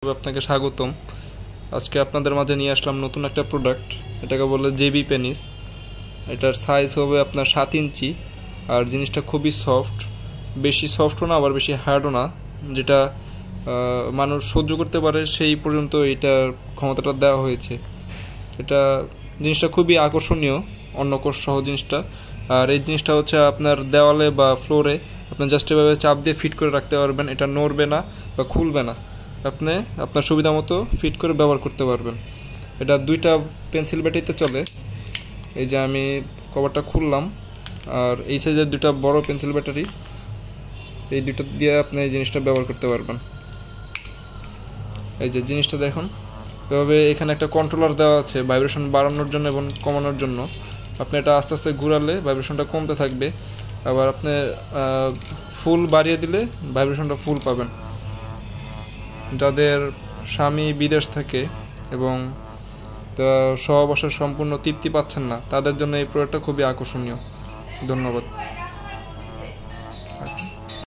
আপনাকে স্বাগতম। আজকে আপনাদের মাঝে নিয়ে আসলাম নতুন একটা প্রোডাক্ট, এটাকে বলে জেবি পেনিস। এটার সাইজ হবে আপনার 7 ইঞ্চি, আর জিনিসটা খুবই সফট, বেশি সফটও না আবার বেশি হার্ডও না, যেটা মানুষ সহ্য করতে পারে সেই পর্যন্ত এটার ক্ষমতাটা দেওয়া হয়েছে। এটা জিনিসটা খুবই আকর্ষণীয়, অন্য কোষ সহ জিনিসটা। আর এই জিনিসটা হচ্ছে আপনার দেওয়ালে বা ফ্লোরে আপনি জাস্ট এভাবে চাপ দিয়ে ফিট করে রাখতে পারবেন, এটা নড়বে না বা খুলবে না, আপনি আপনার সুবিধা মতো ফিট করে ব্যবহার করতে পারবেন। এটা 2টা পেন্সিল ব্যাটারিতে চলে। এই যে আমি কভারটা খুললাম, আর এই সাইজের 2টা বড় পেন্সিল ব্যাটারি, এই 2টা দিয়ে আপনি এই জিনিসটা ব্যবহার করতে পারবেন। এই যে জিনিসটা দেখুন, এভাবে এখানে একটা কন্ট্রোলার দেওয়া আছে ভাইব্রেশন বাড়ানোর জন্য এবং কমানোর জন্য। আপনি এটা আস্তে আস্তে ঘোরালে ভাইব্রেশনটা কমতে থাকবে, আবার আপনি ফুল বাড়িয়ে দিলে ভাইব্রেশনটা ফুল পাবেন। যাদের স্বামী বিদেশ থাকে এবং সহবাসের সম্পূর্ণ তৃপ্তি পাচ্ছেন না, তাদের জন্য এই প্রোডাক্টটা খুবই আকর্ষণীয়। ধন্যবাদ।